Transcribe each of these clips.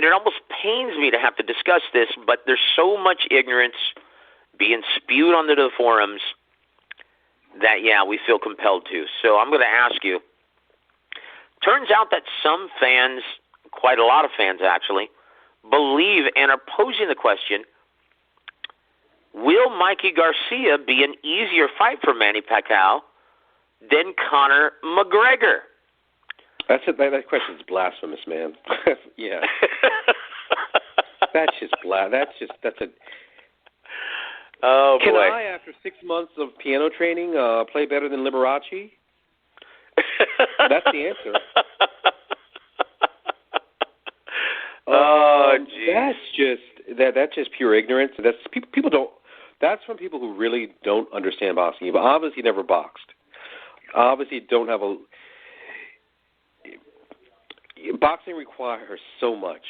and it almost pains me to have to discuss this, but there's so much ignorance being spewed onto the forums that, yeah, we feel compelled to. So I'm going to ask you, turns out that some fans, quite a lot of fans actually, believe and are posing the question, will Mikey Garcia be an easier fight for Manny Pacquiao than Conor McGregor? That question's blasphemous, man. Yeah. That's a... Oh, boy. Can I, after 6 months of piano training, play better than Liberace? That's the answer. Oh, geez. That's just pure ignorance. People don't. That's from people who really don't understand boxing. You've obviously never boxed. Obviously, don't have a. Boxing requires so much.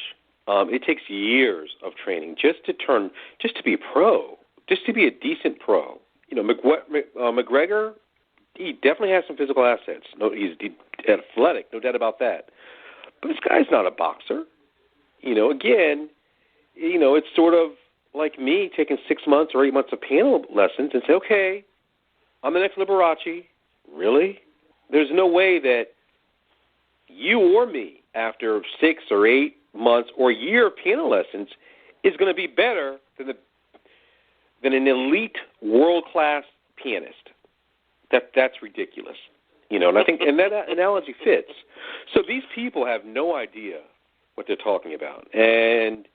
It takes years of training just to be a pro, just to be a decent pro. You know, McGregor, he definitely has some physical assets. No, he's athletic, no doubt about that. But this guy's not a boxer. You know, again, you know, it's sort of like me taking 6 months or 8 months of piano lessons and say, okay, I'm the next Liberace. Really? There's no way that you or me, after 6 or 8 months or a year of piano lessons, is going to be better than an elite world-class pianist. That's ridiculous. You know, and I think and that analogy fits. So these people have no idea what they're talking about. And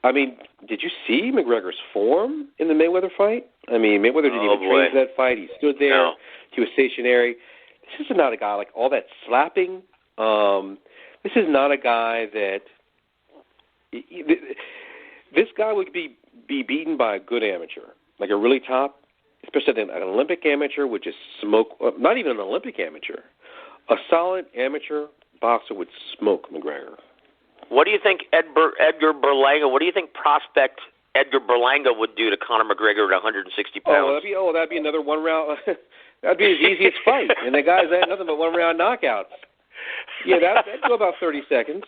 I mean, did you see McGregor's form in the Mayweather fight? I mean, Mayweather didn't even train for that fight. He stood there. No. He was stationary. This is not a guy like all that slapping. This is not a guy that this guy would be beaten by a good amateur, like a really top, especially an Olympic amateur would just smoke. Not even an Olympic amateur, a solid amateur boxer would smoke McGregor. What do you think Edgar Berlanga? What do you think prospect Edgar Berlanga would do to Conor McGregor at 160 pounds? That'd be another 1 round. That'd be his easiest fight, and the guys had nothing but 1 round knockouts. Yeah, that'd go about 30 seconds.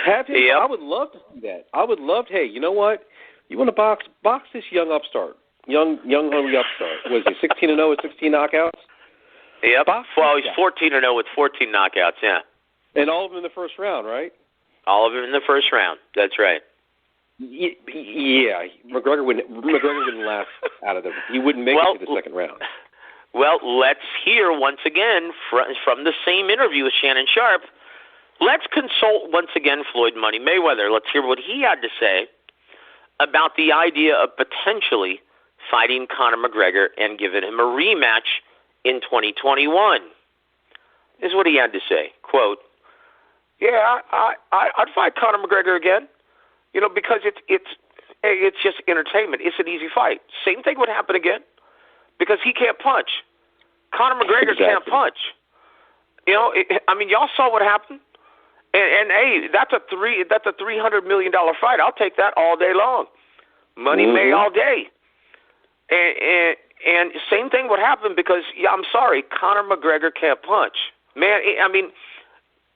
Have him. Yep. I would love to see that. I would love to. Hey, you know what? You want to box this young upstart, young hungry upstart. Was he 16-0 with 16 knockouts? Yep. Well, he's 14-0 with 14 knockouts. Yeah. And all of them in the first round, right? All of them in the first round. That's right. Yeah, McGregor wouldn't last out of he wouldn't make it to the second round. Well, let's hear once again from the same interview with Shannon Sharp. Let's consult once again Floyd Money Mayweather. Let's hear what he had to say about the idea of potentially fighting Conor McGregor and giving him a rematch in 2021. This is what he had to say. Quote, yeah, I'd fight Conor McGregor again, you know, because it's just entertainment. It's an easy fight. Same thing would happen again because he can't punch. Conor McGregor can't punch. You know, I mean, y'all saw what happened. And hey, that's a $300 million fight. I'll take that all day long. Money made all day. And same thing would happen because, yeah, I'm sorry, Conor McGregor can't punch. Man, I mean,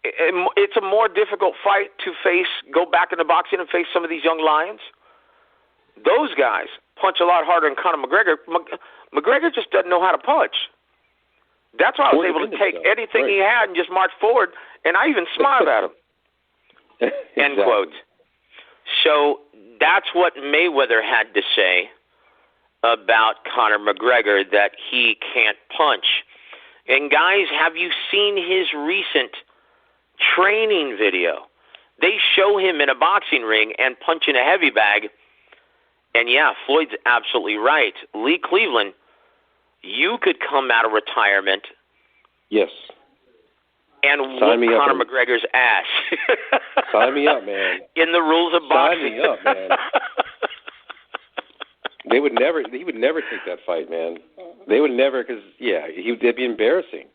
it's a more difficult fight to go back into boxing and face some of these young lions. Those guys punch a lot harder than Conor McGregor. McGregor just doesn't know how to punch. That's why I was able to take anything he had and just march forward, and I even smiled at him. End quote. So that's what Mayweather had to say about Conor McGregor, that he can't punch. And guys, have you seen his recent training video? They show him in a boxing ring and punching a heavy bag. And yeah, Floyd's absolutely right. Lee Cleveland, you could come out of retirement. Yes. And whoop Conor McGregor's ass. Sign me up, man. In the rules of boxing. Sign me up, man. He would never take that fight, man. They would never, because, yeah, it'd be embarrassing.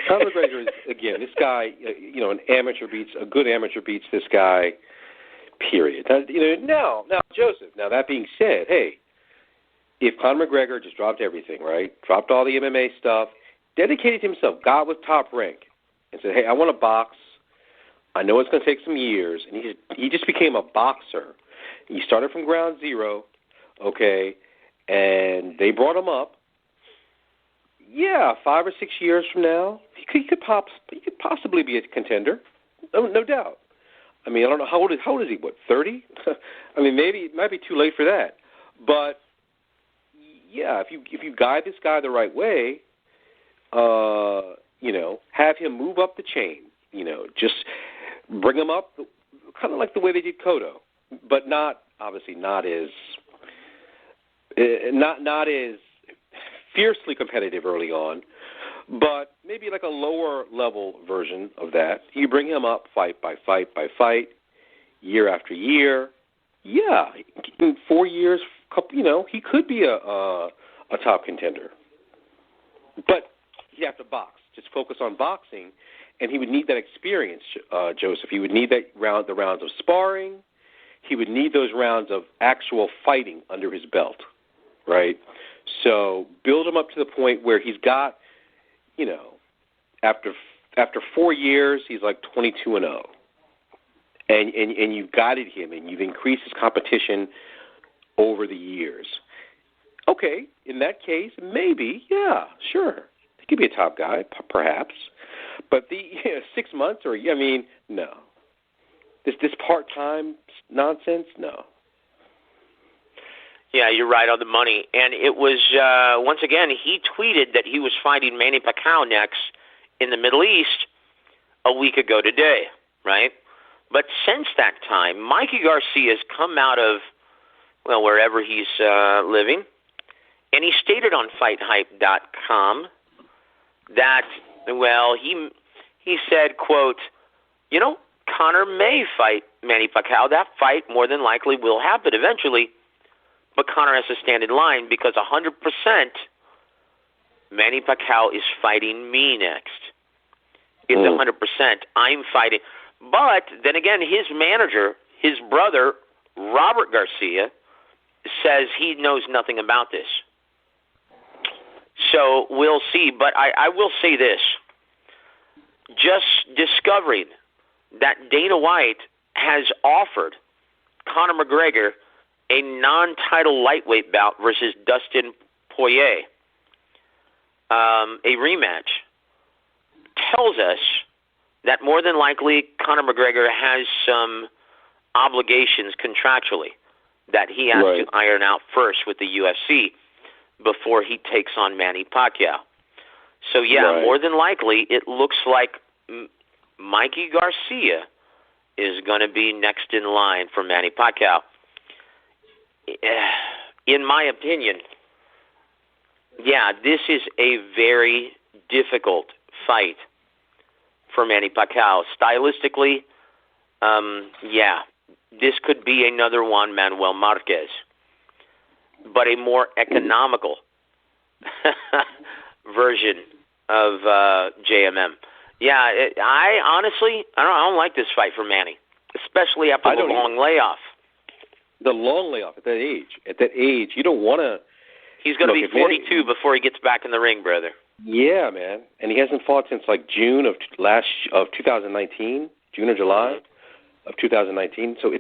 Conor McGregor is, again, this guy, you know, a good amateur beats this guy, period. Now, Joseph, now that being said, hey, if Conor McGregor just dropped everything, right, dropped all the MMA stuff, dedicated to himself, got with Top Rank, and said, hey, I want to box, I know it's going to take some years, and he just became a boxer. He started from ground zero, okay, and they brought him up. Yeah, 5 or 6 years from now, he could possibly be a contender, no doubt. I mean, I don't know how old is he? What, 30? I mean, maybe it might be too late for that. But yeah, if you guide this guy the right way, have him move up the chain. Just bring him up, kind of like the way they did Cotto, but not as fiercely competitive early on, but maybe like a lower level version of that. You bring him up fight by fight by fight, year after year. Yeah, in 4 years, he could be a top contender. But you have to box. Just focus on boxing, and he would need that experience, Joseph. He would need the rounds of sparring. He would need those rounds of actual fighting under his belt, right? So build him up to the point where he's got, after 4 years, he's like 22-0, and you've guided him and you've increased his competition over the years. Okay, in that case, maybe, yeah, sure, he could be a top guy, perhaps, but the 6 months no, this part-time nonsense, no. Yeah, you're right on the money. And it was, once again, he tweeted that he was fighting Manny Pacquiao next in the Middle East a week ago today, right? But since that time, Mikey Garcia's come out of, wherever he's living, and he stated on FightHype.com that, he said, quote, Conor may fight Manny Pacquiao. That fight more than likely will happen eventually. But Conor has to stand in line because 100% Manny Pacquiao is fighting me next. It's 100% I'm fighting. But then again, his manager, his brother, Robert Garcia, says he knows nothing about this. So we'll see. But I will say this. Just discovering that Dana White has offered Conor McGregor a non-title lightweight bout versus Dustin Poirier, a rematch, tells us that more than likely Conor McGregor has some obligations contractually that he has to iron out first with the UFC before he takes on Manny Pacquiao. So, more than likely, it looks like Mikey Garcia is going to be next in line for Manny Pacquiao. In my opinion, this is a very difficult fight for Manny Pacquiao. Stylistically, this could be another Juan Manuel Marquez, but a more economical version of JMM. I honestly, I don't like this fight for Manny, especially after the long layoff. The long layoff at that age, you don't want to. He's going to be 42 before he gets back in the ring, brother. Yeah, man, and he hasn't fought since like June of 2019, June or July of 2019. So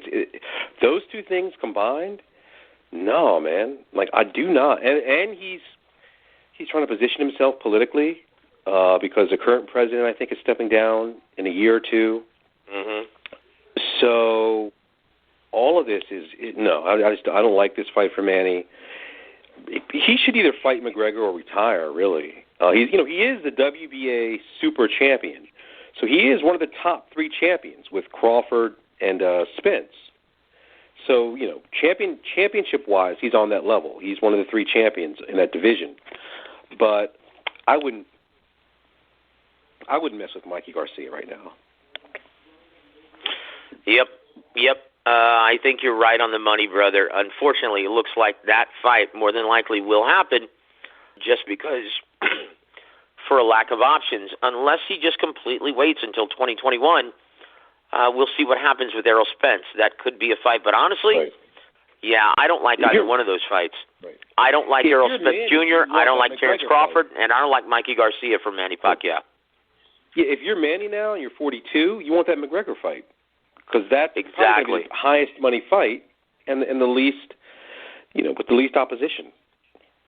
those two things combined. No, man, like I do not, and he's trying to position himself politically because the current president, I think, is stepping down in a year or two. Mm-hmm. So. All of this is no. I don't like this fight for Manny. He should either fight McGregor or retire. Really, he is the WBA super champion, so he is one of the top 3 champions with Crawford and Spence. So championship wise, he's on that level. He's one of the 3 champions in that division. But I wouldn't mess with Mikey Garcia right now. Yep. I think you're right on the money, brother. Unfortunately, it looks like that fight more than likely will happen just because for a lack of options. Unless he just completely waits until 2021, we'll see what happens with Errol Spence. That could be a fight. But honestly, I don't like either one of those fights. Right. I don't like Errol Spence Jr., I don't like Terrence Crawford, and I don't like Mikey Garcia for Manny Pacquiao. Yeah, if you're Manny now and you're 42, you want that McGregor fight because that's exactly the highest money fight and the least, with the least opposition.